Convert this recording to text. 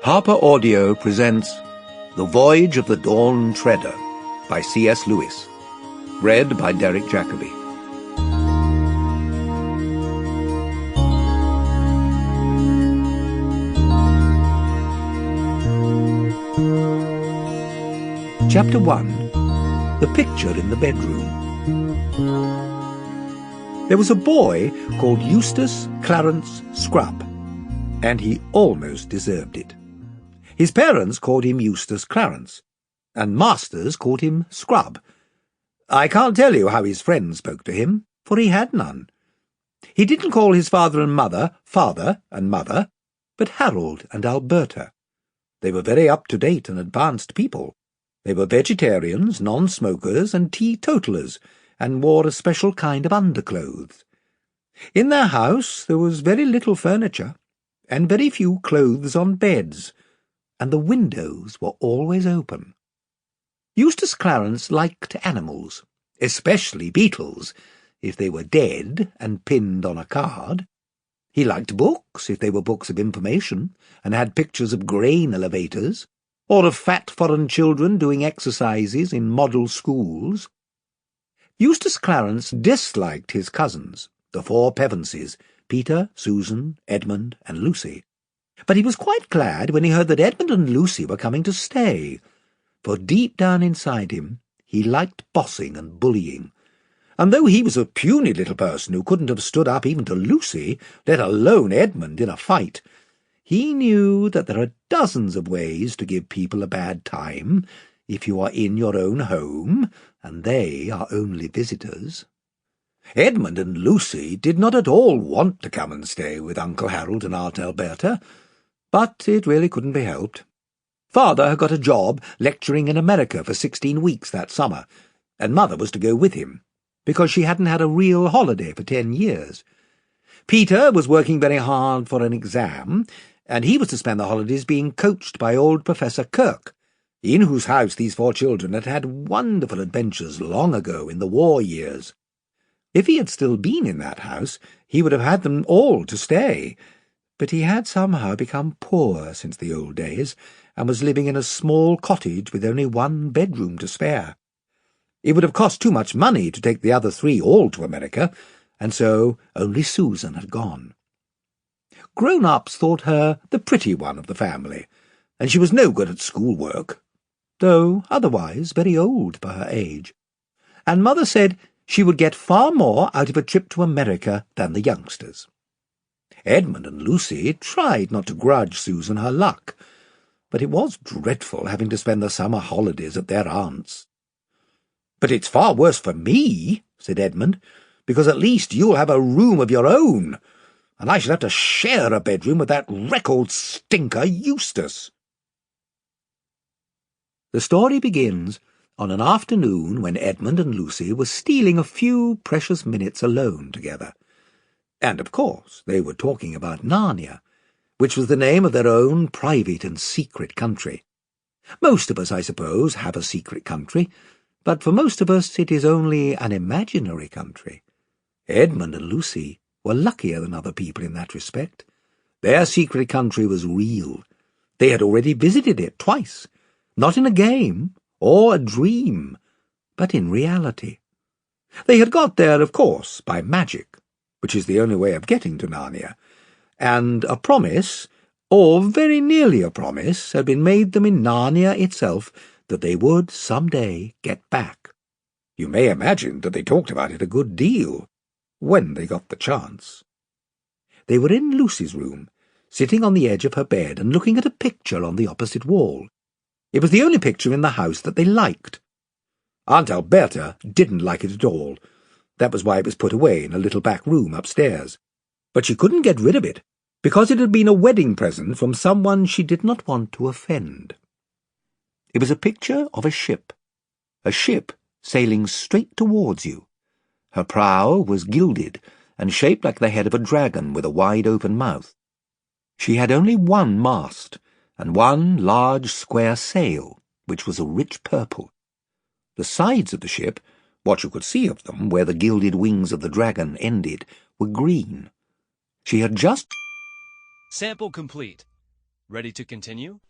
Harper Audio presents The Voyage of the Dawn Treader by C.S. Lewis. Read by Derek Jacobi. Chapter 1. The Picture in the Bedroom. There was a boy called Eustace Clarence Scrubb, and he almost deserved it. His parents called him Eustace Clarence, and masters called him Scrubb. I can't tell you how his friends spoke to him, for he had none. He didn't call his father and mother father and mother, but Harold and Alberta. They were very up-to-date and advanced people. They were vegetarians, non-smokers, and teetotalers, and wore a special kind of underclothes. In their house there was very little furniture, and very few clothes on beds, and the windows were always open. Eustace Clarence liked animals, especially beetles, if they were dead and pinned on a card. He liked books, if they were books of information, and had pictures of grain elevators, or of fat foreign children doing exercises in model schools. Eustace Clarence disliked his cousins, the four Pevenses, Peter, Susan, Edmund, and Lucy. But he was quite glad when he heard that Edmund and Lucy were coming to stay, for deep down inside him he liked bossing and bullying. And though he was a puny little person who couldn't have stood up even to Lucy, let alone Edmund, in a fight, he knew that there are dozens of ways to give people a bad time if you are in your own home and they are only visitors. Edmund and Lucy did not at all want to come and stay with Uncle Harold and Aunt Alberta, but it really couldn't be helped. Father had got a job lecturing in America for 16 weeks that summer, and Mother was to go with him, because she hadn't had a real holiday for 10 years. Peter was working very hard for an exam, and he was to spend the holidays being coached by old Professor Kirk, in whose house these four children had had wonderful adventures long ago in the war years. If he had still been in that house, he would have had them all to stay, but he had somehow become poor since the old days, and was living in a small cottage with only one bedroom to spare. It would have cost too much money to take the other three all to America, and so only Susan had gone. Grown-ups thought her the pretty one of the family, and she was no good at schoolwork, though otherwise very old for her age, and Mother said she would get far more out of a trip to America than the youngsters. Edmund and Lucy tried not to grudge Susan her luck, but it was dreadful having to spend the summer holidays at their aunt's. "But it's far worse for me," said Edmund, "because at least you'll have a room of your own, and I shall have to share a bedroom with that record stinker Eustace." The story begins on an afternoon when Edmund and Lucy were stealing a few precious minutes alone together. And, of course, they were talking about Narnia, which was the name of their own private and secret country. Most of us, I suppose, have a secret country, but for most of us it is only an imaginary country. Edmund and Lucy were luckier than other people in that respect. Their secret country was real. They had already visited it twice, not in a game or a dream, but in reality. They had got there, of course, by magic, which is the only way of getting to Narnia, and a promise, or very nearly a promise, had been made them in Narnia itself that they would some day get back. You may imagine that they talked about it a good deal, when they got the chance. They were in Lucy's room, sitting on the edge of her bed and looking at a picture on the opposite wall. It was the only picture in the house that they liked. Aunt Alberta didn't like it at all. That was why it was put away in a little back room upstairs. But she couldn't get rid of it, because it had been a wedding present from someone she did not want to offend. It was a picture of a ship sailing straight towards you. Her prow was gilded and shaped like the head of a dragon with a wide-open mouth. She had only one mast and one large square sail, which was a rich purple. The sides of the ship, what you could see of them where the gilded wings of the dragon ended, were green. She had just... Sample complete. Ready to continue?